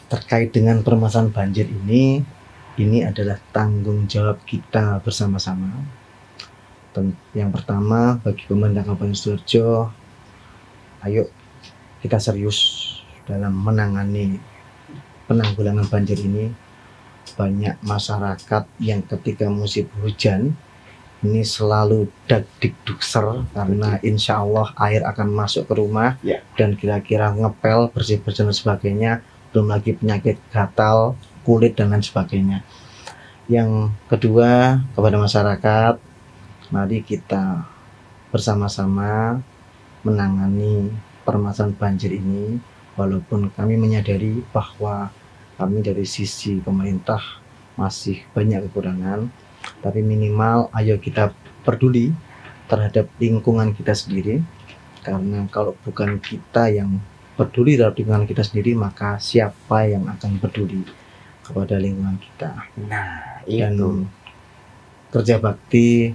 Terkait dengan permasalahan banjir ini adalah tanggung jawab kita bersama-sama. Yang pertama, bagi pemerintah Kabupaten Sidoarjo, ayo kita serius dalam menangani penanggulangan banjir ini. Banyak masyarakat yang ketika musim hujan ini selalu dak-dik-dukser karena insya Allah air akan masuk ke rumah dan kira-kira ngepel, bersih-bersih dan sebagainya, belum lagi penyakit gatal, kulit dan lain sebagainya. Yang kedua, kepada masyarakat, mari kita bersama-sama menangani permasalahan banjir ini, walaupun kami menyadari bahwa kami dari sisi pemerintah masih banyak kekurangan, tapi minimal ayo kita peduli terhadap lingkungan kita sendiri, karena kalau bukan kita yang peduli terhadap lingkungan kita sendiri, maka siapa yang akan peduli kepada lingkungan kita. Nah, Dan itu kerja bakti,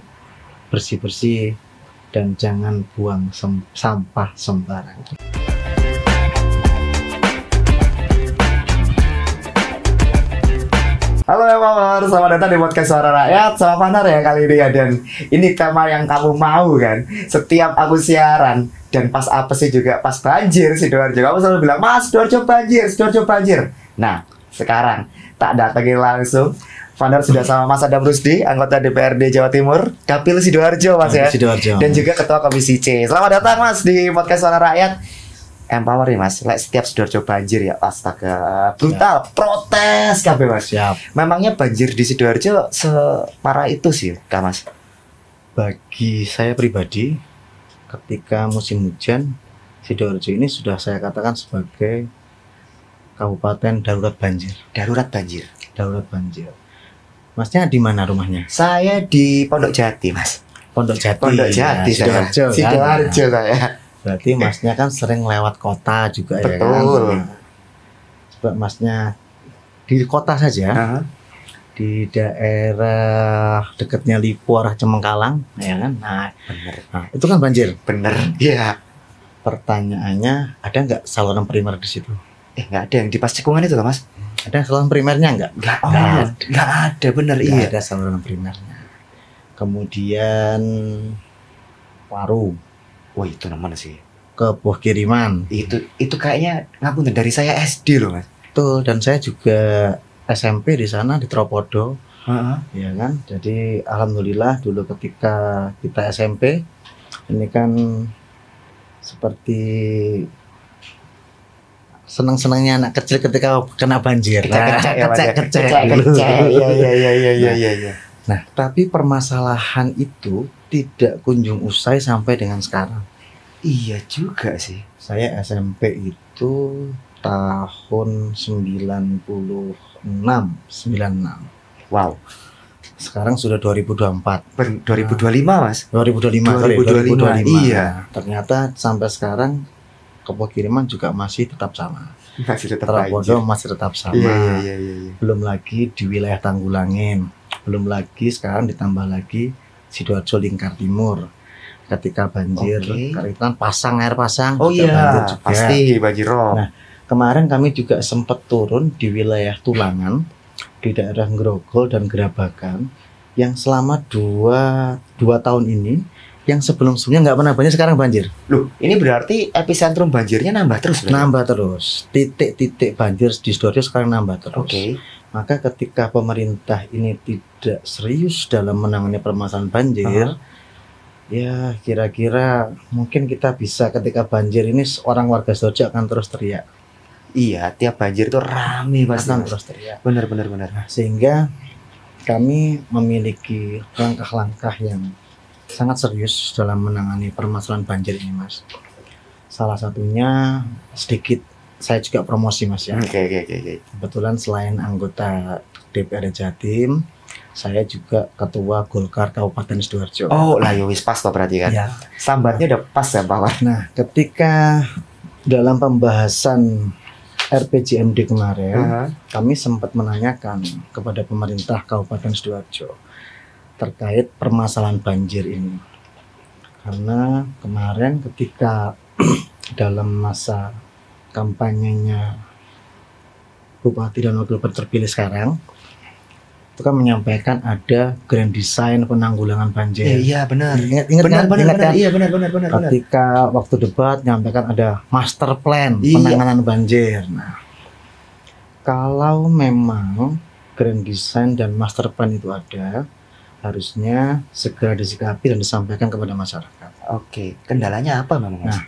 bersih-bersih, dan jangan buang sampah sembarangan. Halo Empower, selamat datang di podcast Suara Rakyat sama Fanar ya kali ini ya. Dan ini tema yang kamu mau kan. Setiap aku siaran dan pas apa sih juga pas banjir Sidoarjo, kamu selalu bilang, "Mas, Sidoarjo banjir, Sidoarjo banjir." Nah, sekarang tak datangin langsung. Fanar sudah sama Mas Adam Rusdi, anggota DPRD Jawa Timur, Kapil Sidoarjo Mas ya. Sidoarjo. Dan juga Ketua Komisi C. Selamat datang Mas di podcast Suara Rakyat. Empower nih Mas, setiap Sidoarjo banjir ya, astaga, brutal, protes kabeh Mas. Siap. Memangnya banjir di Sidoarjo separah itu sih, Kak Mas? Bagi saya pribadi, ketika musim hujan, Sidoarjo ini sudah saya katakan sebagai kabupaten darurat banjir. Darurat banjir. Darurat banjir. Masnya di mana rumahnya? Saya di Pondok Jati, Mas. Pondok Jati. Pondok Jati saya. Sidoarjo. Sidoarjo saya. Berarti masnya kan sering lewat kota juga. Betul. Ya kan? Coba masnya di kota saja. Di daerah dekatnya Lipo arah Cemengkalang, ya kan? Nah, Bener. nah, itu kan banjir. Bener. Iya. Pertanyaannya, ada nggak saluran primer di situ? Nggak ada yang di pas cekungan itu loh, Mas. Ada saluran primernya nggak? Nggak ada, bener. Nggak Iya. ada saluran primernya. Kemudian Waru, Wah, itu namanya sih. ke Buah Kiriman. Itu kayaknya ngapunten dari saya SD loh, Mas. Betul, dan saya juga SMP di sana di Tropodo, Heeh. ya kan. Jadi alhamdulillah dulu ketika kita SMP ini kan seperti senang-senangnya anak kecil ketika kena banjir. Kecek. Iya. Nah, tapi permasalahan itu tidak kunjung usai sampai dengan sekarang. Iya juga sih. Saya SMP itu tahun 96. Wow. Sekarang sudah 2024. 2025, Mas. 2025. 2025. Iya. Ternyata sampai sekarang Kepo Kiriman juga masih tetap sama. Masih tetap Tropodo masih tetap sama. Iya. Belum lagi di wilayah Tanggulangin. Belum lagi sekarang ditambah lagi Sidoarjo Lingkar Timur. Ketika banjir, karena itu kan air pasang. Oh juga iya, banjir juga. pasti banjir rob. Nah, kemarin kami juga sempat turun di wilayah Tulangan, di daerah Grogol dan Gerabagan, yang selama dua tahun ini, yang sebelum-sebelumnya nggak pernah banjir, sekarang banjir. Loh, ini berarti epicentrum banjirnya nambah terus, berarti? Nambah terus. Titik-titik banjir di Sidoarjo sekarang nambah terus. Oke. Maka ketika pemerintah ini tidak serius dalam menangani permasalahan banjir, ya kira-kira mungkin kita bisa ketika banjir ini orang warga Sidoarjo akan terus teriak. Iya, tiap banjir itu rame pasti. Akan Mas. terus teriak. Bener. Nah, sehingga kami memiliki langkah-langkah yang sangat serius dalam menangani permasalahan banjir ini, Mas. Salah satunya sedikit saya juga promosi, Mas ya. Oke. Kebetulan selain anggota DPRD Jatim, saya juga ketua Golkar Kabupaten Sidoarjo. Oh, lah ya wis pas kok berarti kan. Ya. Sambatnya udah pas ya, Pak. Nah, ketika dalam pembahasan RPJMD kemarin, kami sempat menanyakan kepada pemerintah Kabupaten Sidoarjo terkait permasalahan banjir ini. Karena kemarin ketika dalam masa kampanyenya Bupati dan Wakil Bupati terpilih sekarang itu kan menyampaikan ada grand design penanggulangan banjir. Iya benar. Ingat Benar, kan? Ingat kan? Iya benar. Ketika waktu debat menyampaikan ada master plan Iya. penanganan banjir. Nah, kalau memang grand design dan master plan itu ada, harusnya segera disikapi dan disampaikan kepada masyarakat. Oke, kendalanya apa memang Mas? Nah,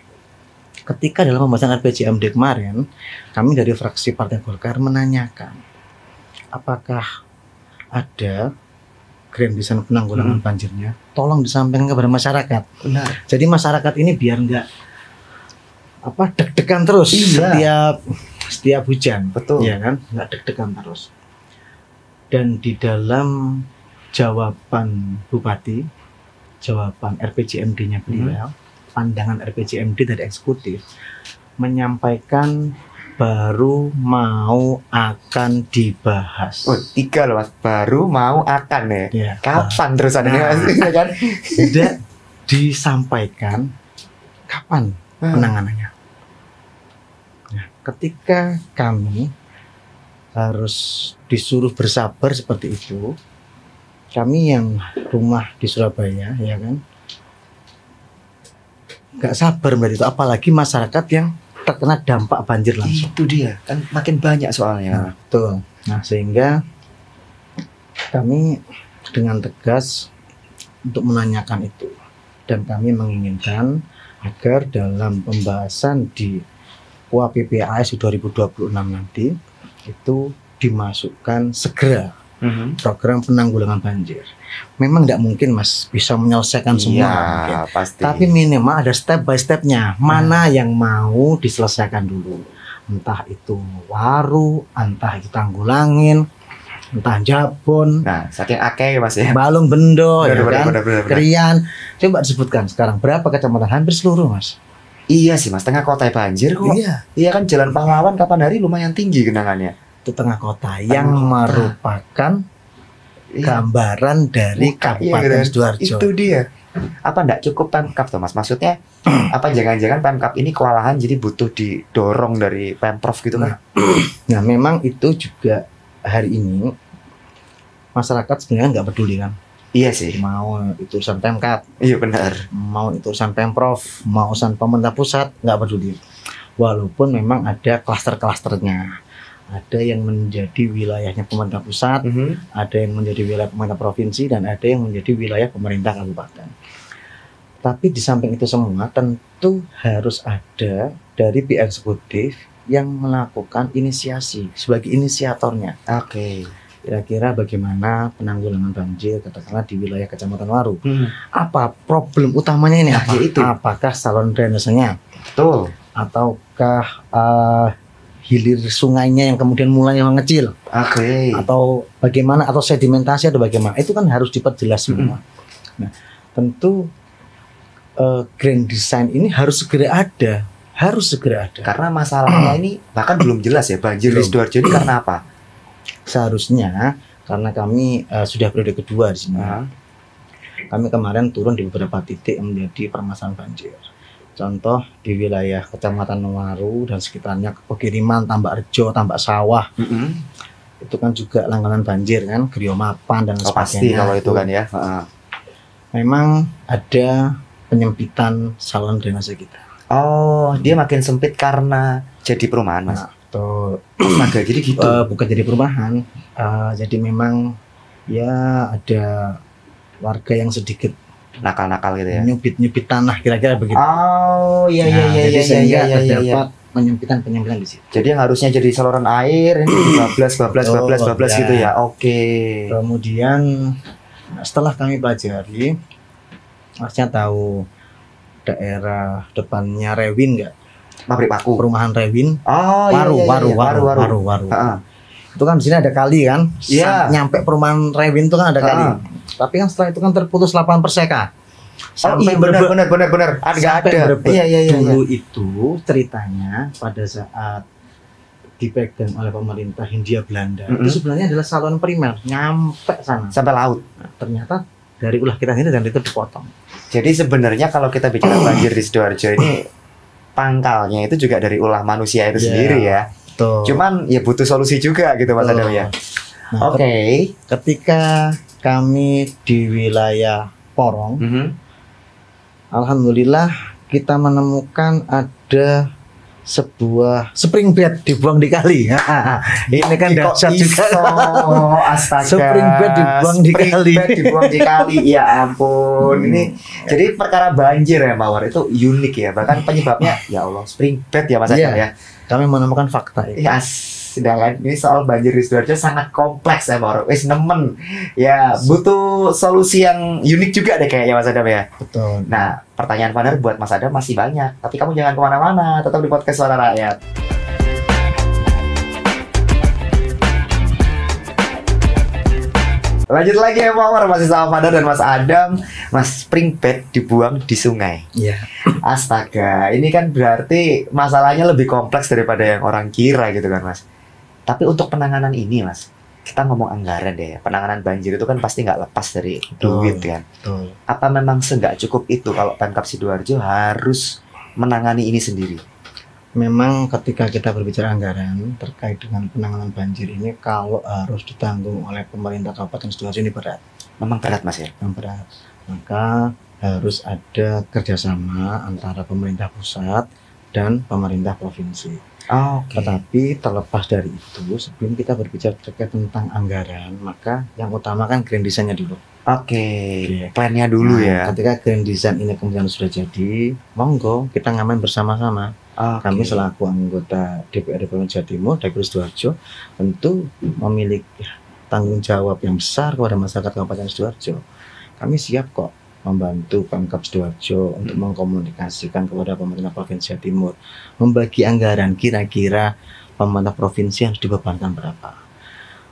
ketika dalam pembahasan RPJMD kemarin, kami dari fraksi Partai Golkar menanyakan apakah ada grand design penanggulangan banjirnya, tolong disampaikan kepada masyarakat. Benar. Jadi masyarakat ini biar nggak deg-degan terus setiap hujan. Betul. Ya kan, nggak deg-degan terus. Dan di dalam jawaban Bupati, jawaban RPJMD-nya beliau, pandangan RPJMD dari eksekutif menyampaikan baru mau akan dibahas. Oh, 3 loh Mas, baru mau akan ya. Ya, Kapan terus ada Nah. Mas? Iya kan? tidak disampaikan kapan penanganannya. Nah, ketika kami harus disuruh bersabar seperti itu, kami yang rumah di Surabaya, ya kan, nggak sabar mbak itu, apalagi masyarakat yang terkena dampak banjir langsung. Itu dia, kan makin banyak soalnya. Nah, betul. Nah, sehingga kami dengan tegas untuk menanyakan itu, dan kami menginginkan agar dalam pembahasan di UAPPAS 2026 nanti itu dimasukkan segera program penanggulangan banjir. Memang tidak mungkin Mas bisa menyelesaikan semua, nggak mungkin. Pasti. Tapi minimal ada step by stepnya. Mana yang mau diselesaikan dulu. Entah itu Waru, entah itu Tanggulangin, entah Jabon, Nah, saking akeh Mas ya. Balung Bendo, ya kan? Benar. Krian. Coba disebutkan sekarang berapa kecamatan? Hampir seluruh Mas. Iya sih Mas, tengah kota banjir kok. Iya. Iya kan Jalan Pahlawan kapan hari lumayan tinggi genangannya. Itu tengah kota yang kota. merupakan gambaran dari Kabupaten Sidoarjo. Itu dia. Apa enggak cukup Pemkab tuh Mas? Maksudnya apa jangan-jangan Pemkap ini kewalahan jadi butuh didorong dari Pemprov gitu kan? Nah, memang itu juga hari ini masyarakat sebenarnya nggak peduli kan. Iya sih. Mau itu urusan Pemkab, Iya benar. mau itu urusan Pemprov, mau urusan pemerintah pusat, nggak peduli. Walaupun memang ada klaster-klasternya. Ada yang menjadi wilayahnya pemerintah pusat, ada yang menjadi wilayah pemerintah provinsi, dan ada yang menjadi wilayah pemerintah kabupaten. Tapi di samping itu semua tentu harus ada dari pihak eksekutif yang melakukan inisiasi sebagai inisiatornya. Oke. Kira-kira bagaimana penanggulangan banjir katakanlah di wilayah Kecamatan Waru. Apa problem utamanya ini? Nah, Apa? yaitu. Apakah saluran drainasenya Betul. ataukah hilir sungainya yang kemudian mulai mengecil, Oke. atau bagaimana, atau sedimentasi atau bagaimana, itu kan harus diperjelas semua. Nah, tentu grand design ini harus segera ada, Karena masalahnya ini bahkan belum jelas ya banjir di Belum. Sidoarjo ini karena apa? Seharusnya karena kami sudah periode kedua di sini. Kami kemarin turun di beberapa titik yang menjadi permasalahan banjir. Contoh di wilayah Kecamatan Waru dan sekitarnya, Pekiriman, Tambak Rejo, Tambak Sawah, itu kan juga langganan banjir kan, Griomapan dan Oh, pasti sebagainya. kalau itu kan ya. Memang ada penyempitan saluran drainase kita. Oh, dia makin sempit karena jadi perumahan Mas. Nah, betul. Astaga, jadi gitu. Bukan jadi perumahan, jadi memang ya ada warga yang sedikit Nakal-nakal gitu ya. nyubit tanah, kira-kira begitu. Oh, iya Nah, jadi sehingga iya. terdapat penyempitan di situ. Jadi yang harusnya jadi saluran air ini bablas ya. gitu ya. Oke. Kemudian setelah kami pelajari, harusnya tahu daerah depannya Rewin nggak? Pabrik paku. Perumahan Rewin. Oh, Waru. Heeh. Itu kan di sini ada kali kan? Iya. Nyampe perumahan Rewin itu kan ada kali. Tapi kan setelah itu kan terputus 8 perseka. Oh iya benar. Nggak ada. Iya. Dulu itu ceritanya pada saat dipegang oleh pemerintah Hindia Belanda, itu sebenarnya adalah saluran primer nyampe sana. Sampai laut. Nah, ternyata dari ulah kita ini dan itu dipotong. Jadi sebenarnya kalau kita bicara banjir di Sidoarjo ini pangkalnya itu juga dari ulah manusia itu sendiri ya. Betul. Cuman ya butuh solusi juga gitu Mas Adam ya. Nah, Oke. ketika kami di wilayah Porong, Mhm. alhamdulillah kita menemukan ada sebuah spring bed dibuang di kali. Ini kan Kok dahsyat iso? juga. Astaga. Spring bed dibuang di Spring kali. bed dibuang di kali. Ya ampun. Ini jadi perkara banjir ya Mawar itu unik ya. Bahkan penyebabnya ya Allah spring bed ya Mas Adam Iya. ya. Kami menemukan fakta itu. Ya, sedangkan ini soal banjir di Sidoarjo sangat kompleks ya Mawar. Wis nemen. Ya butuh solusi yang unik juga deh kayaknya Mas Adam ya. Betul. Nah, pertanyaan Vaner buat Mas Adam masih banyak. Tapi kamu jangan kemana-mana, tetap di podcast Suara Rakyat. Lanjut lagi ya Mawar, masih sama Vaner dan Mas Adam. Mas, spring bed dibuang di sungai. Iya. Astaga, ini kan berarti masalahnya lebih kompleks daripada yang orang kira gitu kan Mas. Tapi untuk penanganan ini Mas, kita ngomong anggaran deh. Penanganan banjir itu kan pasti nggak lepas dari duit kan. Betul. Apa memang nggak cukup itu kalau Pemkab Sidoarjo harus menangani ini sendiri? Memang ketika kita berbicara anggaran terkait dengan penanganan banjir ini, kalau harus ditanggung oleh pemerintah Kabupaten Sidoarjo ini berat, Memang berat Mas ya? yang berat. Maka harus ada kerjasama antara pemerintah pusat dan pemerintah provinsi. Oke. Tetapi terlepas dari itu, sebelum kita berbicara terkait tentang anggaran, maka yang utama kan grand design-nya dulu. Oke, Oke. plannya dulu Nah, ya. ketika grand design ini kemudian sudah jadi, monggo kita ngamen bersama-sama. Oke. Kami selaku anggota DPRD Provinsi Jawa Timur, Dapil Sidoarjo, tentu memiliki tanggung jawab yang besar kepada masyarakat Kabupaten Sidoarjo. Kami siap kok membantu Pemkab Sidoarjo untuk mengkomunikasikan kepada pemerintah Provinsi Jawa Timur, membagi anggaran kira-kira pemerintah provinsi harus dibebankan berapa.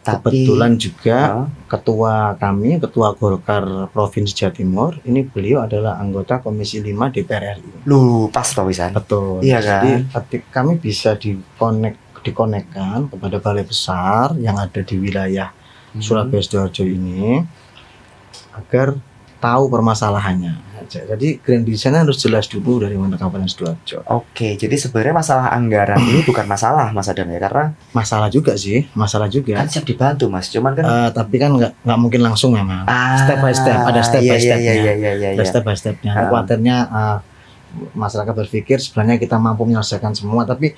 Tapi Kebetulan juga Oh, ketua kami, ketua Golkar Provinsi Jawa Timur, ini beliau adalah anggota Komisi 5 DPR RI. lu pas Pak Wisan. Betul. Iya Jadi kan? kami bisa dikonekkan kepada balai besar yang ada di wilayah Surabaya Sidoarjo ini agar tahu permasalahannya. Jadi grand design harus jelas dulu dari Kabupaten Sidoarjo. Oke, jadi sebenarnya masalah anggaran ini bukan masalah Mas Adam ya, karena Masalah juga sih, masalah juga. kan siap dibantu Mas. Cuman kan Tapi kan nggak mungkin langsung memang. Step by step, ada step by stepnya. Iya. Ada step by stepnya. Ah. Khawatirnya masyarakat berpikir sebenarnya kita mampu menyelesaikan semua, tapi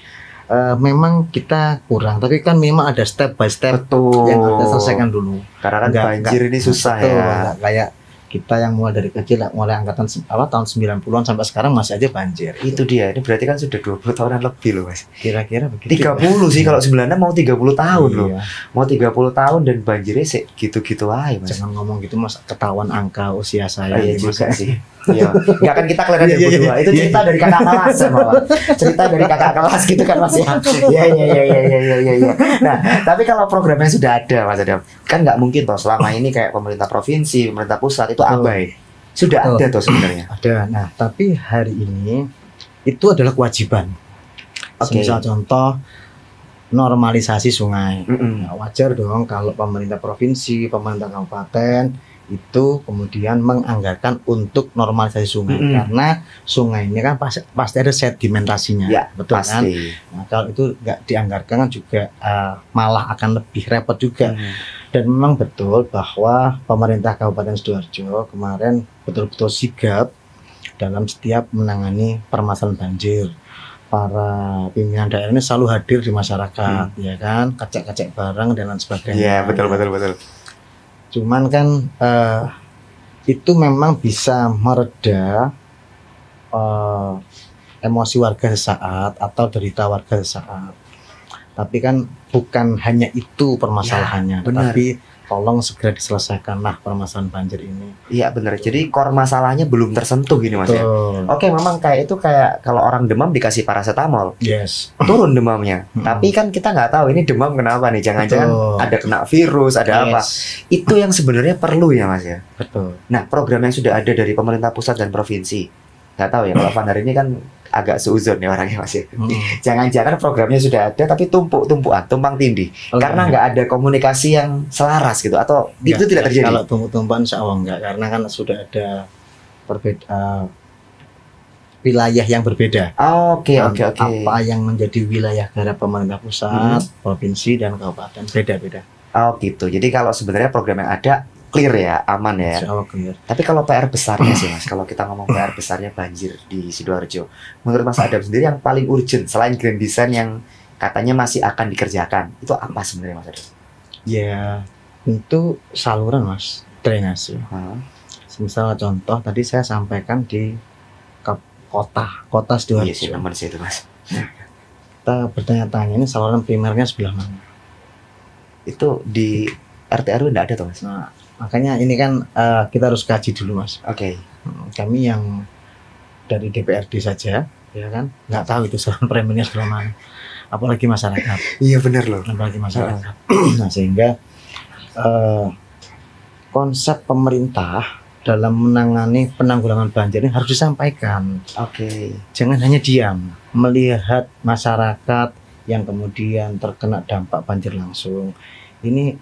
memang kita kurang. Tapi kan memang ada step by step Betul. yang harus kita selesaikan dulu. Karena kan Nggak- banjir ini susah Betul, ya. nggak kayak kita yang mulai dari kecil, mulai angkatan tahun 90-an sampai sekarang masih aja banjir. Itu dia. Ini berarti kan sudah 20 tahunan lebih loh Mas. Kira-kira begitu. 30 sih kalau 96 mau 30 tahun loh. Iya. Mau 30 tahun dan banjirnya sih gitu-gitu aja Mas. Jangan ngomong gitu Mas, ketahuan angka usia saya. Oh, iya Mas. juga sih. Iya. Enggak kan kita kelihatan Iya, iya, berdua. Itu iya. cerita dari kakak kelas ya, Mama. Cerita dari kakak kelas gitu kan Mas ya. Iya. Nah, tapi kalau programnya sudah ada Mas Adam, kan nggak mungkin toh selama ini kayak pemerintah provinsi, pemerintah pusat itu Betul. abai. Sudah Betul. ada toh sebenarnya. Ada. Nah, tapi hari ini itu adalah kewajiban. Oke. Misal contoh normalisasi sungai. Mm-mm. Nah, wajar dong kalau pemerintah provinsi, pemerintah kabupaten itu kemudian menganggarkan untuk normalisasi sungai Mm-mm. karena sungai ini kan pasti ada sedimentasinya, Ya, betul kan? Pasti. Nah, kalau itu nggak dianggarkan kan juga malah akan lebih repot juga. Hmm. Dan memang betul bahwa pemerintah Kabupaten Sidoarjo kemarin betul-betul sigap dalam setiap menangani permasalahan banjir. Para pimpinan daerah ini selalu hadir di masyarakat, ya kan, kecek-kecek bareng dan lain sebagainya. Iya, betul. Cuman kan itu memang bisa mereda emosi warga sesaat atau derita warga sesaat. Tapi kan bukan hanya itu permasalahannya, Ya, benar. tapi tolong segera diselesaikanlah permasalahan banjir ini. Iya benar. Jadi core masalahnya belum tersentuh gini Mas ya. Betul. Oke, memang kayak itu kayak kalau orang demam dikasih paracetamol, Yes. turun demamnya. Mm-mm. Tapi kan kita nggak tahu ini demam kenapa nih. Jangan-jangan Betul. ada kena virus, ada apa. Yes. Itu yang sebenarnya perlu ya Mas ya. Betul. Nah, program yang sudah ada dari pemerintah pusat dan provinsi. Nggak tahu ya, kalau Vandar ini kan agak seuzon ya orangnya Mas ya. Jangan-jangan programnya sudah ada tapi tumpang tindih. Karena nggak ada komunikasi yang selaras gitu. Atau itu tidak terjadi. Kalau tumpuk-tumpukan insya Allah enggak, karena kan sudah ada wilayah yang berbeda. Oke, oke, oke. Apa yang menjadi wilayah garap pemerintah pusat, provinsi dan kabupaten beda-beda. Oh gitu. Jadi kalau sebenarnya program yang ada clear ya, aman ya. Insya Allah clear. Tapi kalau PR besarnya sih Mas, kalau kita ngomong PR besarnya banjir di Sidoarjo, menurut Mas Adam sendiri yang paling urgent selain grand design yang katanya masih akan dikerjakan, itu apa sebenarnya Mas Adam? Ya, tentu saluran Mas, drainase. Misal contoh tadi saya sampaikan di kota Sidoarjo. Iya sih, teman sih itu Mas. Kita bertanya-tanya ini saluran primernya sebelah mana? Itu di RT RW enggak ada tuh Mas. Nah, makanya ini kan kita harus kaji dulu Mas. Oke. Kami yang dari DPRD saja, ya kan, nggak tahu itu saluran primernya sebelah mana. Apalagi masyarakat. Iya benar loh. Apalagi masyarakat. Nah sehingga konsep pemerintah dalam menangani penanggulangan banjir ini harus disampaikan. Oke. Jangan hanya diam melihat masyarakat yang kemudian terkena dampak banjir langsung. Ini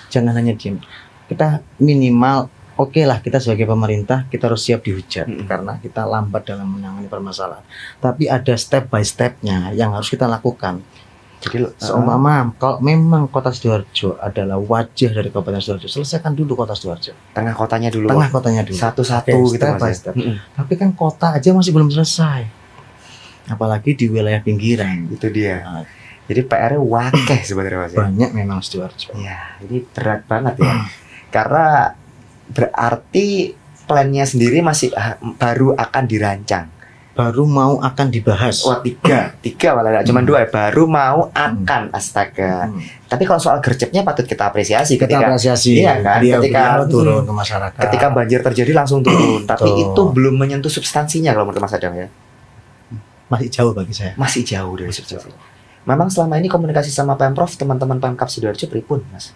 jangan hanya diam. Kita minimal oke lah, kita sebagai pemerintah kita harus siap dihujat karena kita lambat dalam menangani permasalahan. Tapi ada step by stepnya yang harus kita lakukan. Jadi seumpama kalau memang kota Sidoarjo adalah wajah dari Kabupaten Sidoarjo, selesaikan dulu kota Sidoarjo. Tengah kotanya dulu. Tengah kotanya dulu. Satu-satu gitu step by Mas. step. Tapi kan kota aja masih belum selesai. Apalagi di wilayah pinggiran. Itu dia. Nah, jadi PR-nya wakeh sebenarnya Mas. banyak memang Sidoarjo. Ya, ini berat banget ya. Karena berarti plannya sendiri masih baru akan dirancang. Baru mau akan dibahas. Wah, tiga malah cuma dua ya. Baru mau akan, astaga. Tapi kalau soal gercepnya patut kita apresiasi Kita apresiasi. Iya kan, ketika turun ke masyarakat. Ketika banjir terjadi langsung turun. Tapi Betul. itu belum menyentuh substansinya kalau menurut Mas Adam ya. Masih jauh bagi saya. Masih jauh dari substansi. Memang selama ini komunikasi sama Pemprov, teman-teman Pemkab Sidoarjo pripun, Mas?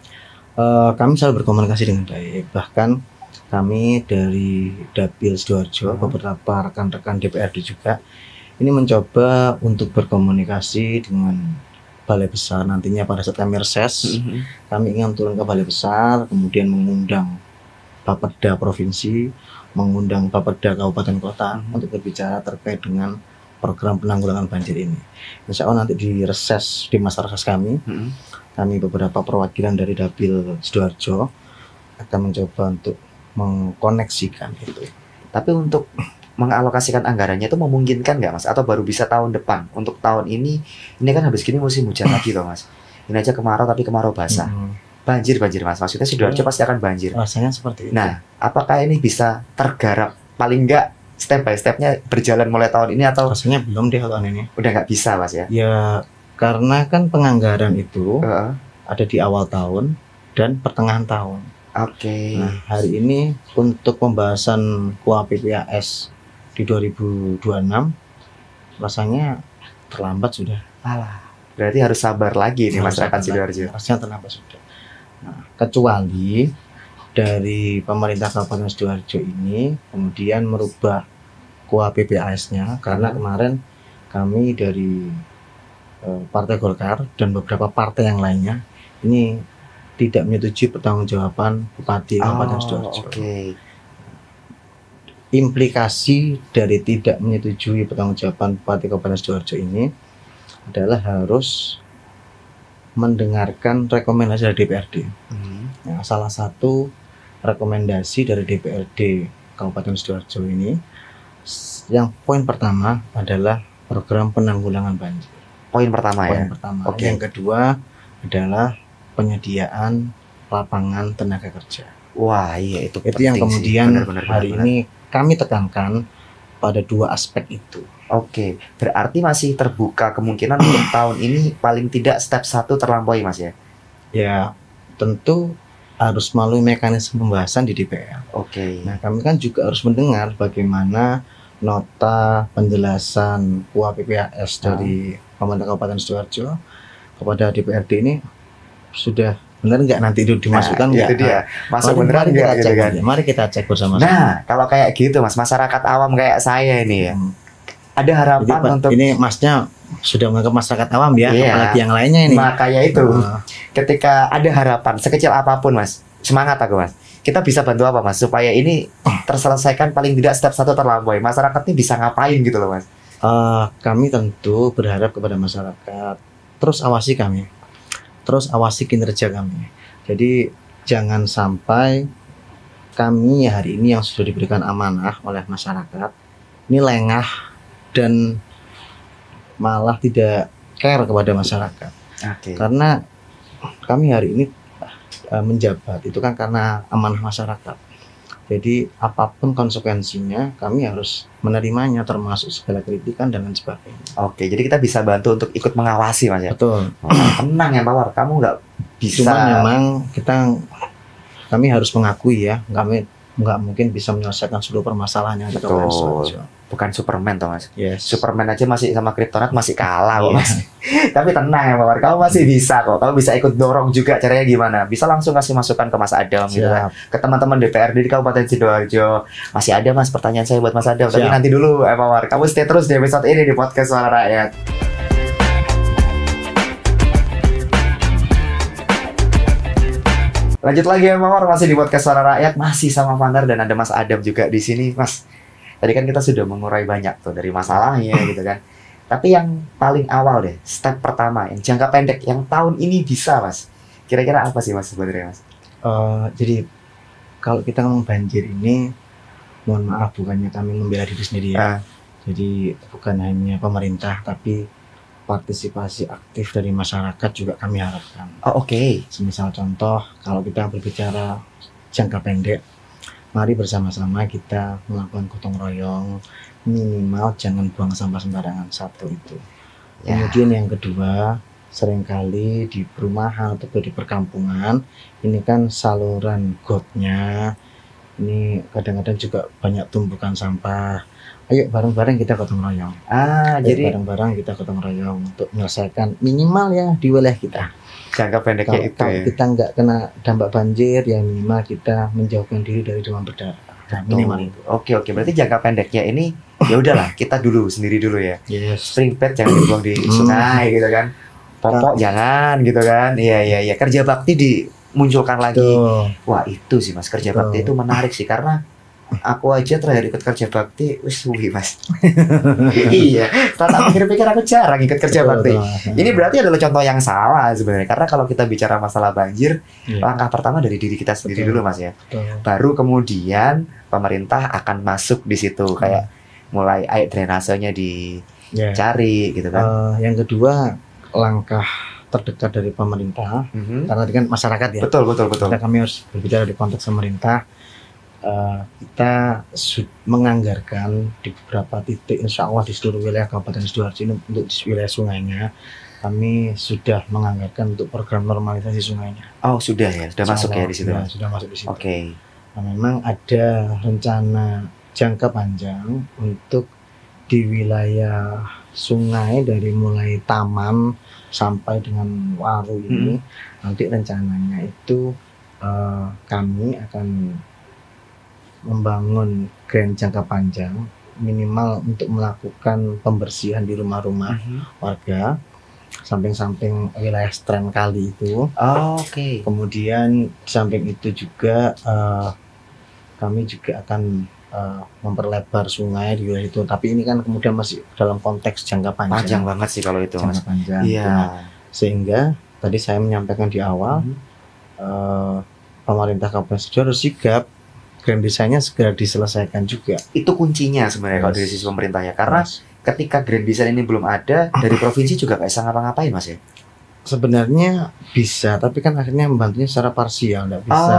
Kami selalu berkomunikasi dengan baik. Bahkan kami dari Dapil Sidoarjo, beberapa rekan-rekan DPRD juga, ini mencoba untuk berkomunikasi dengan Balai Besar. Nantinya pada saat kami reses, kami ingin turun ke Balai Besar, kemudian mengundang Bapeda Provinsi, mengundang Bapeda Kabupaten Kota untuk berbicara terkait dengan program penanggulangan banjir ini. Insya Allah nanti di reses, di masa reses kami, kami beberapa perwakilan dari Dapil Sidoarjo akan mencoba untuk mengkoneksikan itu. Tapi untuk mengalokasikan anggarannya itu memungkinkan nggak Mas? Atau baru bisa tahun depan? Untuk tahun ini kan habis gini musim hujan lagi loh Mas. Ini aja kemarau tapi kemarau basah. Banjir Mas. Maksudnya Sidoarjo pasti akan banjir. Rasanya seperti itu. Nah, apakah ini bisa tergarap? Paling nggak step by stepnya berjalan mulai tahun ini atau? Rasanya belum deh tahun ini. Udah nggak bisa Mas ya? Ya karena kan penganggaran itu ada di awal tahun dan pertengahan tahun. Oke. Nah, hari ini untuk pembahasan KUA PPAS di 2026 rasanya terlambat sudah. Alah, berarti harus sabar lagi nih masyarakat Sidoarjo. Rasanya terlambat sudah. Nah, kecuali dari pemerintah Kabupaten Sidoarjo ini kemudian merubah KUA PPAS-nya karena kemarin kami dari Partai Golkar dan beberapa partai yang lainnya ini tidak menyetujui pertanggungjawaban Bupati Kabupaten Sidoarjo. Implikasi dari tidak menyetujui pertanggungjawaban Bupati Kabupaten Sidoarjo ini adalah harus mendengarkan rekomendasi dari DPRD. Nah, salah satu rekomendasi dari DPRD Kabupaten Sidoarjo ini, yang poin pertama adalah program penanggulangan banjir. Poin pertama ya. Poin pertama. Yang kedua adalah penyediaan lapangan tenaga kerja. Wah, iya itu yang kemudian benar, hari ini kami tekankan pada dua aspek itu. Oke, berarti masih terbuka kemungkinan untuk tahun ini paling tidak step 1 terlampaui Mas ya? Ya, tentu harus melalui mekanisme pembahasan di DPR. Oke. Nah, kami kan juga harus mendengar bagaimana nota penjelasan KUA PPAS dari pemerintah Kabupaten Sidoarjo kepada DPRD ini sudah benar nggak nanti itu dimasukkan nggak? Itu dia. Masuk beneran nggak gitu kan? Mari kita cek bersama-sama. Nah, kalau kayak gitu Mas, masyarakat awam kayak saya ini ya, ada harapan untuk ini Masnya sudah menganggap masyarakat awam ya, apalagi yang lainnya ini. Makanya itu, ketika ada harapan sekecil apapun Mas, semangat aku Mas. kita bisa bantu apa Mas supaya ini terselesaikan paling tidak step 1 terlampaui. Masyarakat ini bisa ngapain gitu loh Mas? Kami tentu berharap kepada masyarakat terus awasi kinerja kami. Jadi jangan sampai kami hari ini yang sudah diberikan amanah oleh masyarakat ini lengah dan malah tidak care kepada masyarakat. Oke. Karena kami hari ini menjabat itu kan karena amanah masyarakat. Jadi apapun konsekuensinya kami harus menerimanya, termasuk segala kritikan dan lain sebagainya. Oke, jadi kita bisa bantu untuk ikut mengawasi Mas ya. Betul. Tenang ya Mawar, kamu nggak bisa. Cuman memang kami harus mengakui ya, kami nggak mungkin bisa menyelesaikan seluruh permasalahannya di Kabupaten Sidoarjo. Bukan Superman toh Mas. Yes. Superman aja masih sama Kryptonite masih kalah kok Mas. Tapi tenang ya Mawar, kamu masih bisa kok. Kamu bisa ikut dorong juga, caranya gimana? Bisa langsung kasih masukan ke Mas Adam gitu kan. Ke teman-teman DPRD di Kabupaten Sidoarjo. Masih ada Mas pertanyaan saya buat Mas Adam. Tapi nanti dulu Mawar. Kamu stay terus di episode ini di podcast Suara Rakyat. Lanjut lagi ya Mawar, masih di podcast Suara Rakyat, masih sama Vanar dan ada Mas Adam juga di sini Mas. Tadi kan kita sudah mengurai banyak tuh dari masalahnya gitu kan. Tapi yang paling awal deh, step pertama yang jangka pendek yang tahun ini bisa Mas. Kira-kira apa sih Mas sebenarnya Mas? Jadi kalau kita ngomong banjir ini, mohon maaf bukannya kami membela diri sendiri ya. Jadi bukan hanya pemerintah tapi partisipasi aktif dari masyarakat juga kami harapkan. Oke. Semisal contoh, kalau kita berbicara jangka pendek, mari bersama-sama kita melakukan gotong royong, minimal jangan buang sampah sembarangan, satu itu. Kemudian yang kedua, seringkali di perumahan atau di perkampungan, ini kan saluran gotnya, ini kadang-kadang juga banyak tumpukan sampah. Ayo bareng-bareng kita gotong royong. Jadi bareng-bareng kita gotong royong untuk menyelesaikan minimal ya di wilayah kita. Jangka pendeknya itu kalau kita nggak kena dampak banjir, ya minimal kita menjauhkan diri dari demam berdarah. Minimal itu. Oke, berarti jangka pendeknya ini ya udahlah kita dulu sendiri dulu ya. Yes. Spring bed jangan dibuang di sungai gitu kan. Popok jangan gitu kan. Iya. Kerja bakti dimunculkan lagi. Wah itu sih Mas, kerja bakti itu menarik sih karena aku aja terakhir ikut kerja bakti wis suwi Mas. Iya, setelah pikir-pikir aku jarang ikut kerja bakti. Ini berarti adalah contoh yang salah sebenarnya karena kalau kita bicara masalah banjir, langkah pertama dari diri kita sendiri dulu Mas ya. Baru kemudian pemerintah akan masuk di situ kayak mulai air drainasenya dicari gitu kan. Yang kedua, langkah terdekat dari pemerintah karena kan masyarakat ya. Betul. Kami harus berbicara di konteks pemerintah. Kita menganggarkan di beberapa titik, insya Allah di seluruh wilayah Kabupaten Sidoarjo ini untuk di wilayah sungainya kami sudah menganggarkan untuk program normalisasi sungainya. Oh sudah ya, sudah masuk ya di situ. Ya, sudah masuk di situ. Oke. Nah, memang ada rencana jangka panjang untuk di wilayah sungai dari mulai taman sampai dengan Waru ini. Nanti rencananya itu kami akan membangun grand jangka panjang minimal untuk melakukan pembersihan di rumah-rumah warga samping-samping wilayah Stren Kali itu. Oke. Kemudian samping itu juga kami juga akan memperlebar sungai di wilayah itu. Tapi ini kan kemudian masih dalam konteks jangka panjang. Panjang banget sih kalau itu jangka panjang. Iya. Sehingga tadi saya menyampaikan di awal pemerintah Kabupaten Sidoarjo harus sigap grand design-nya segera diselesaikan juga. Itu kuncinya sebenarnya kalau dari sisi pemerintah ya. Karena ketika grand design ini belum ada, dari provinsi juga nggak bisa ngapa-ngapain Mas ya? Sebenarnya bisa, tapi kan akhirnya membantunya secara parsial, nggak bisa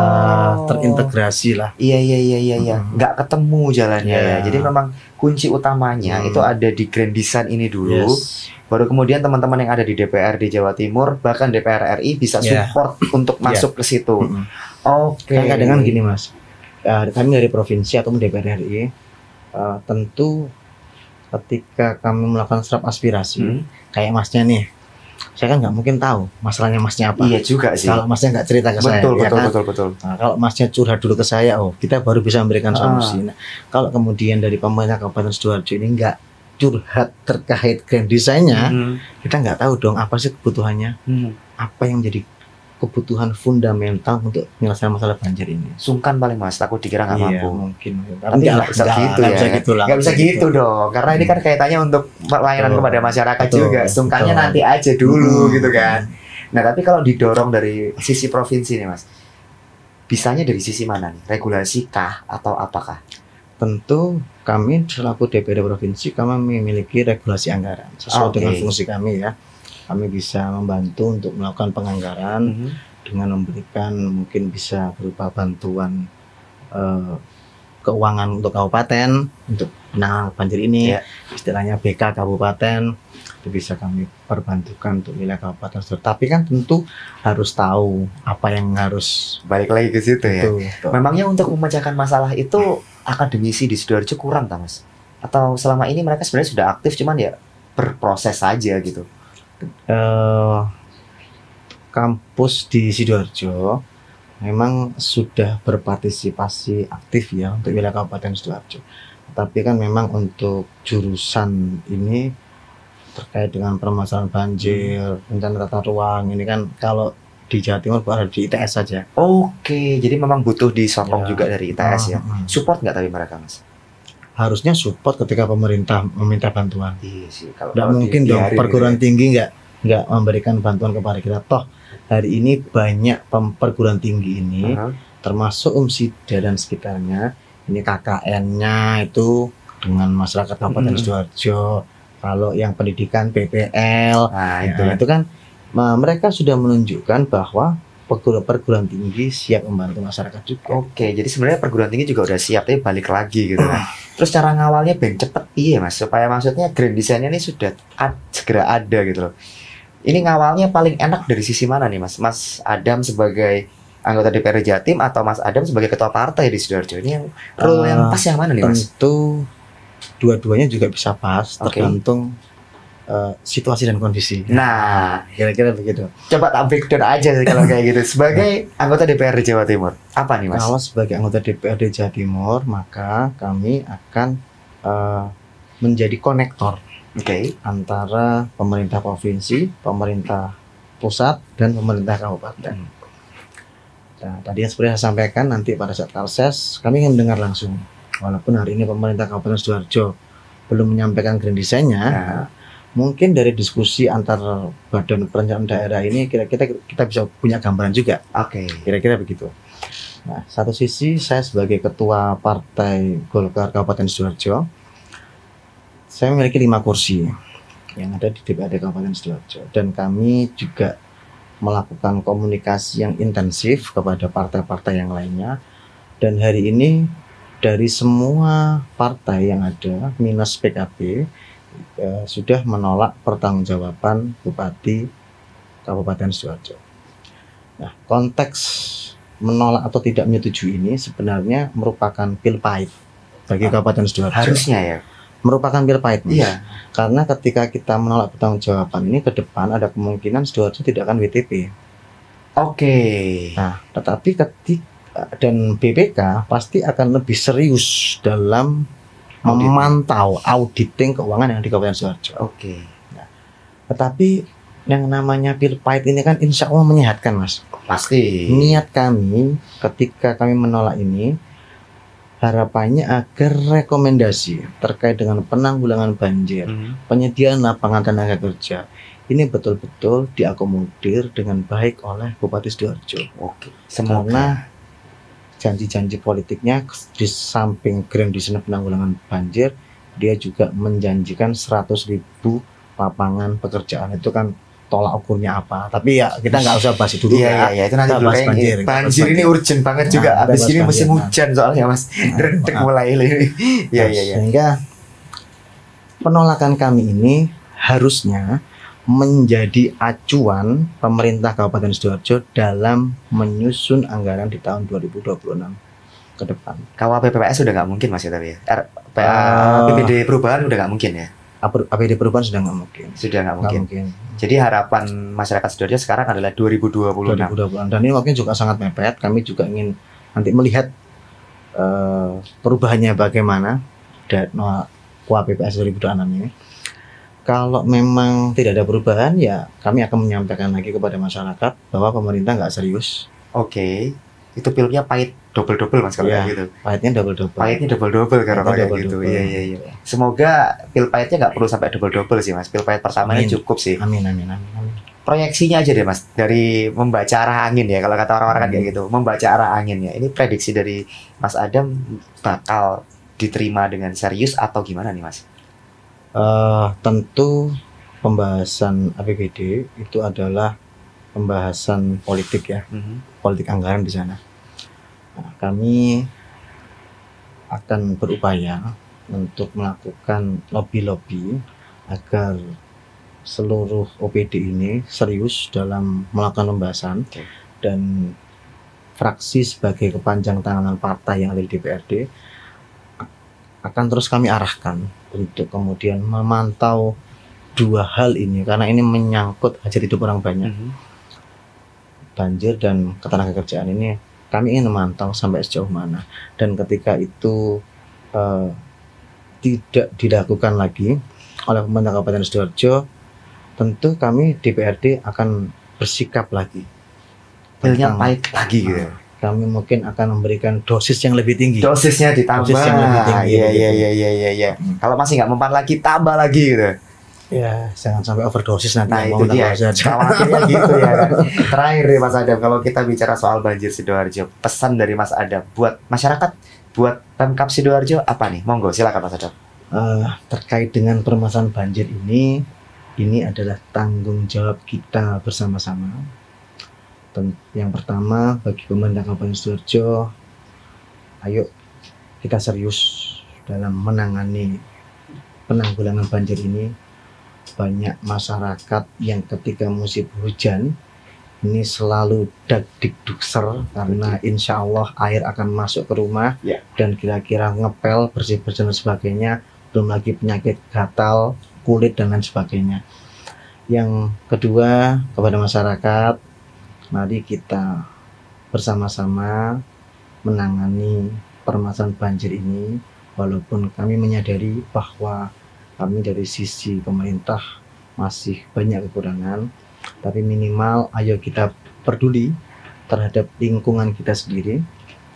terintegrasi lah. Iya. Nggak ketemu jalannya ya. Jadi memang kunci utamanya itu ada di grand design ini dulu. Baru kemudian teman-teman yang ada di DPR di Jawa Timur, bahkan DPR RI bisa support untuk masuk ke situ. Oke. Kadang-kadang gini Mas. Kami dari provinsi atau DPR RI tentu ketika kami melakukan serap aspirasi kayak Masnya nih, saya kan nggak mungkin tahu masalahnya Masnya apa. Iya juga sih. Kalau Masnya nggak cerita ke saya, betul. Nah, kalau Masnya curhat dulu ke saya, kita baru bisa memberikan solusi. Nah, kalau kemudian dari pemerintah Kabupaten Sidoarjo ini nggak curhat terkait grand design-nya, kita nggak tahu dong apa sih kebutuhannya, apa yang jadi kebutuhan fundamental untuk menyelesaikan masalah banjir ini. Sungkan paling Mas, takut dikira nggak mampu. Mungkin. Tapi nggak bisa gitu ya. Nggak bisa gitu dong, karena ini kan kaitannya untuk pelayanan kepada masyarakat juga. Sungkannya nanti aja dulu gitu kan. Nah tapi kalau didorong dari sisi provinsi nih Mas, bisanya dari sisi mana nih? Regulasi kah atau apakah? Tentu kami selaku DPRD provinsi kami memiliki regulasi anggaran sesuai dengan fungsi kami ya. Kami bisa membantu untuk melakukan penganggaran dengan memberikan mungkin bisa berupa bantuan keuangan untuk kabupaten untuk penanganan banjir ini, istilahnya BK kabupaten itu bisa kami perbantukan untuk wilayah kabupaten. Tapi kan tentu harus tahu apa yang harus balik lagi ke situ ya. Memangnya untuk memecahkan masalah itu akademisi di Sidoarjo kurang tak Mas? Atau selama ini mereka sebenarnya sudah aktif cuman ya berproses saja gitu? Kampus di Sidoarjo memang sudah berpartisipasi aktif ya untuk wilayah Kabupaten Sidoarjo. Tapi kan memang untuk jurusan ini terkait dengan permasalahan banjir, rencana tata ruang ini kan kalau di Jawa Timur ada di ITS saja. Oke, jadi memang butuh disokong juga dari ITS ya. Support nggak tapi mereka Mas? Harusnya support ketika pemerintah meminta bantuan. Iya sih. Kalau mungkin dong perguruan tinggi nggak memberikan bantuan kepada kita. Toh hari ini banyak perguruan tinggi ini termasuk Umsida dan sekitarnya ini KKN-nya itu dengan masyarakat Kabupaten Sidoarjo. Kalau yang pendidikan PPL, itu kan mereka sudah menunjukkan bahwa perguruan tinggi siap membantu masyarakat juga. Oke, jadi sebenarnya perguruan tinggi juga udah siap, tapi balik lagi gitu kan. Terus cara ngawalnya ben cepet iya Mas, supaya maksudnya grand design-nya ini sudah segera ada gitu loh. Ini ngawalnya paling enak dari sisi mana nih Mas? Mas Adam sebagai anggota DPRD Jatim atau Mas Adam sebagai ketua partai di Sidoarjo? Ini yang role yang pas yang mana nih Mas? Tentu dua-duanya juga bisa pas, tergantung situasi dan kondisi. Nah, kira-kira begitu. Coba tak breakdown aja sih kalau kayak gitu. Sebagai anggota DPRD Jawa Timur, apa nih Mas? Kalau sebagai anggota DPRD Jawa Timur, maka kami akan menjadi konektor antara pemerintah provinsi, pemerintah pusat, dan pemerintah kabupaten. Nah, tadi yang seperti saya sampaikan, nanti pada saat Karses kami ingin mendengar langsung. Walaupun hari ini pemerintah Kabupaten Sidoarjo belum menyampaikan grand design-nya, mungkin dari diskusi antar badan perencanaan daerah ini kira-kira kita bisa punya gambaran juga. Kira-kira begitu. Nah, satu sisi saya sebagai ketua Partai Golkar Kabupaten Sidoarjo, saya memiliki 5 kursi yang ada di DPRD Kabupaten Sidoarjo, dan kami juga melakukan komunikasi yang intensif kepada partai-partai yang lainnya. Dan hari ini dari semua partai yang ada minus PKB sudah menolak pertanggungjawaban Bupati Kabupaten Sidoarjo. Nah, konteks menolak atau tidak menyetujui ini sebenarnya merupakan pil pahit bagi Kabupaten Sidoarjo. Harusnya ya. Merupakan pil pahit, iya. Karena ketika kita menolak pertanggungjawaban ini, ke depan ada kemungkinan Sidoarjo tidak akan WTP. Nah, tetapi ketika dan BPK pasti akan lebih serius dalam memantau auditing keuangan yang di Kabupaten Sidoarjo. Nah, tetapi yang namanya pil pahit ini kan insya Allah menyehatkan Mas. Pasti. Niat kami ketika kami menolak ini, harapannya agar rekomendasi terkait dengan penanggulangan banjir, penyediaan lapangan tenaga kerja, ini betul-betul diakomodir dengan baik oleh Bupati Sidoarjo. Karena janji-janji politiknya di samping grand design penanggulangan banjir, dia juga menjanjikan 100.000 lapangan pekerjaan. Itu kan tolak ukurnya apa, tapi ya kita nggak usah bahas dulu ya itu nanti dulu banjir ini urgent banget juga. Habis ini musim hujan soalnya Mas, redek mulai sehingga penolakan kami ini harusnya menjadi acuan pemerintah Kabupaten Sidoarjo dalam menyusun anggaran di tahun 2026 ke depan. KUHP PPS sudah nggak mungkin Mas ya, tapi APBD perubahan udah nggak mungkin ya? APBD perubahan sudah nggak mungkin. Sudah nggak mungkin. Jadi harapan masyarakat Sidoarjo sekarang adalah 2026. Dan ini mungkin juga sangat mepet. Kami juga ingin nanti melihat perubahannya bagaimana dan KUHP PPS 2026 ini. Kalau memang tidak ada perubahan, ya kami akan menyampaikan lagi kepada masyarakat bahwa pemerintah nggak serius. Oke. Itu pilnya pahit double-double Mas kalau Iya. kayak gitu. Pahitnya double-double. Pahitnya double-double karena Pahitnya kayak gitu. double-double. Iya iya iya. Semoga pil pahitnya nggak perlu sampai double-double sih Mas. Pil pahit pertamanya Amin. cukup sih. Amin, amin, amin, amin. Proyeksinya aja deh Mas, dari membaca arah angin ya, kalau kata orang-orang kan kayak gitu, membaca arah anginnya. Ini prediksi dari Mas Adam bakal diterima dengan serius atau gimana nih Mas? Tentu pembahasan APBD itu adalah pembahasan politik ya, politik anggaran di sana. Nah, kami akan berupaya untuk melakukan lobby-lobby agar seluruh OPD ini serius dalam melakukan pembahasan. Oke. Dan fraksi sebagai kepanjang tangan partai yang ada di DPRD akan terus kami arahkan untuk kemudian memantau dua hal ini, karena ini menyangkut hajat hidup orang banyak. Banjir dan ketenagakerjaan ini kami ingin memantau sampai sejauh mana, dan ketika itu tidak dilakukan lagi oleh pemerintah Kabupaten Sidoarjo, tentu kami DPRD akan bersikap lagi. Pilnya Tentang- pahit lagi gitu. Kami mungkin akan memberikan dosis yang lebih tinggi. Dosisnya ditambah. Dosis yang lebih tinggi, Iya gitu. iya. Kalau masih nggak mempan lagi, tambah lagi gitu. Ya, jangan sampai overdosis nanti. Nah yang itu mau dia, tambah saja. khawatirnya gitu ya kan. Terakhir nih Mas Adam, kalau kita bicara soal banjir Sidoarjo, pesan dari Mas Adam buat masyarakat, buat Pemkab Sidoarjo apa nih? Monggo silakan Mas Adam. Terkait dengan permasalahan banjir ini adalah tanggung jawab kita bersama-sama. Yang pertama, bagi pemerintah Kabupaten Sidoarjo, ayo kita serius dalam menangani penanggulangan banjir ini. Banyak masyarakat yang ketika musim hujan ini selalu dak-dik-dukser karena insya Allah air akan masuk ke rumah, Ya. dan kira-kira ngepel, bersih-bersih dan sebagainya, belum lagi penyakit gatal, kulit dan lain sebagainya. Yang kedua, kepada masyarakat, mari kita bersama-sama menangani permasalahan banjir ini, walaupun kami menyadari bahwa kami dari sisi pemerintah masih banyak kekurangan, tapi minimal ayo kita peduli terhadap lingkungan kita sendiri,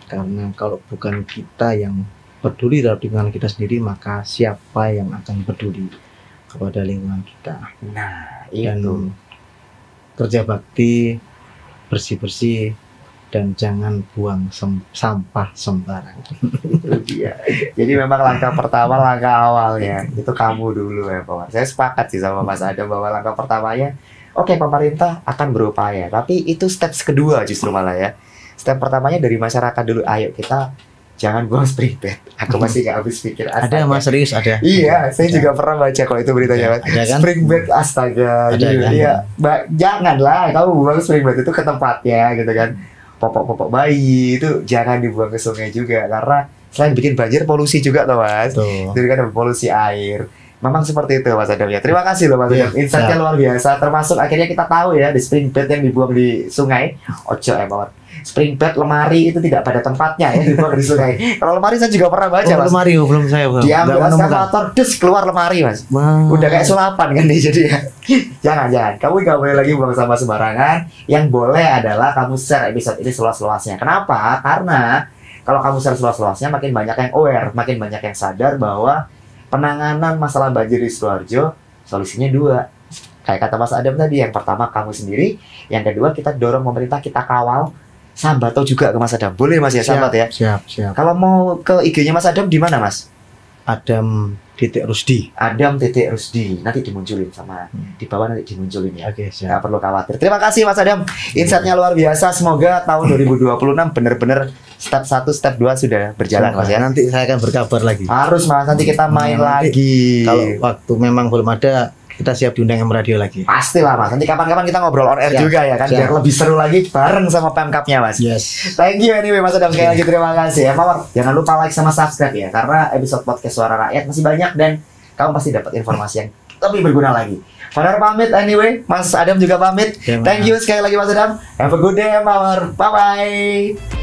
karena kalau bukan kita yang peduli terhadap lingkungan kita sendiri, maka siapa yang akan peduli kepada lingkungan kita. Nah Dan itu. kerja bakti, bersih-bersih, dan jangan buang sampah sembarangan. Itu dia. Jadi memang langkah pertama, langkah awalnya itu kamu dulu ya Pak. Saya sepakat sih sama Mas Adam bahwa langkah pertamanya, oke, pemerintah akan berupaya, tapi itu steps kedua justru malah ya. Step pertamanya dari masyarakat dulu. Ayo kita jangan buang spring bed. Aku masih nggak habis pikir. Ada astaga. Mas, serius ada. Iya, saya Ada. juga pernah baca kalau itu beritanya Mas. Ada kan? Spring bed, astaga. Ada Gitu. kan? Iya, janganlah kamu buang spring bed itu ke tempatnya gitu kan. Popok-popok bayi itu jangan dibuang ke sungai juga, karena selain bikin banjir, polusi juga tuh Mas. Tuh. Jadi kan ada polusi air. Memang seperti itu Mas Adam ya. Terima kasih loh Mas Iya, Adam. Insightnya siap. luar biasa. Termasuk akhirnya kita tahu ya, di spring bed yang dibuang di sungai, ojo emang. Spring bed, lemari itu tidak pada tempatnya ya dibuang di sungai. Kalau lemari saya juga pernah baca Oh, Mas. lemari belum saya belum. Diambil Nggak menemukan. eskavator, des keluar lemari Mas. Wah. Udah kayak sulapan kan nih jadi ya. Jangan. Kamu nggak boleh lagi buang sampah sembarangan. Yang boleh adalah kamu share episode ini seluas-luasnya. Kenapa? Karena kalau kamu share seluas-luasnya, makin banyak yang aware, makin banyak yang sadar bahwa penanganan masalah banjir di Sidoarjo solusinya dua. Kayak kata Mas Adam tadi, yang pertama kamu sendiri, yang kedua kita dorong pemerintah, kita kawal. Sambat juga ke Mas Adam. Boleh Mas ya sambat ya. Siap. Kalau mau ke IG-nya Mas Adam di mana Mas? Adam Rusdi. Adam Rusdi. Nanti dimunculin sama di bawah, nanti dimunculin ya. Oke, Nggak siap. perlu khawatir. Terima kasih Mas Adam. Insight-nya luar biasa. Semoga tahun 2026 benar-benar step 1, step 2 sudah berjalan Mas ya. Nanti saya akan berkabar lagi. Harus Mas, nanti kita main Nanti lagi. Kalau waktu memang belum ada, kita siap diundang yang radio lagi. Pastilah Mas. Nanti kapan-kapan kita ngobrol on air Siap, juga ya kan, siap. biar lebih seru lagi bareng sama Pemkapnya Mas. Yes. Thank you anyway Mas Adam, sekali lagi terima kasih ya Mawar. Jangan lupa like sama subscribe ya, karena episode podcast Suara Rakyat masih banyak dan kamu pasti dapat informasi yang lebih berguna lagi. Fadar pamit anyway, Mas Adam juga pamit. Ya, Mas. Thank you sekali lagi Mas Adam. Have a good day Mawar. Bye bye.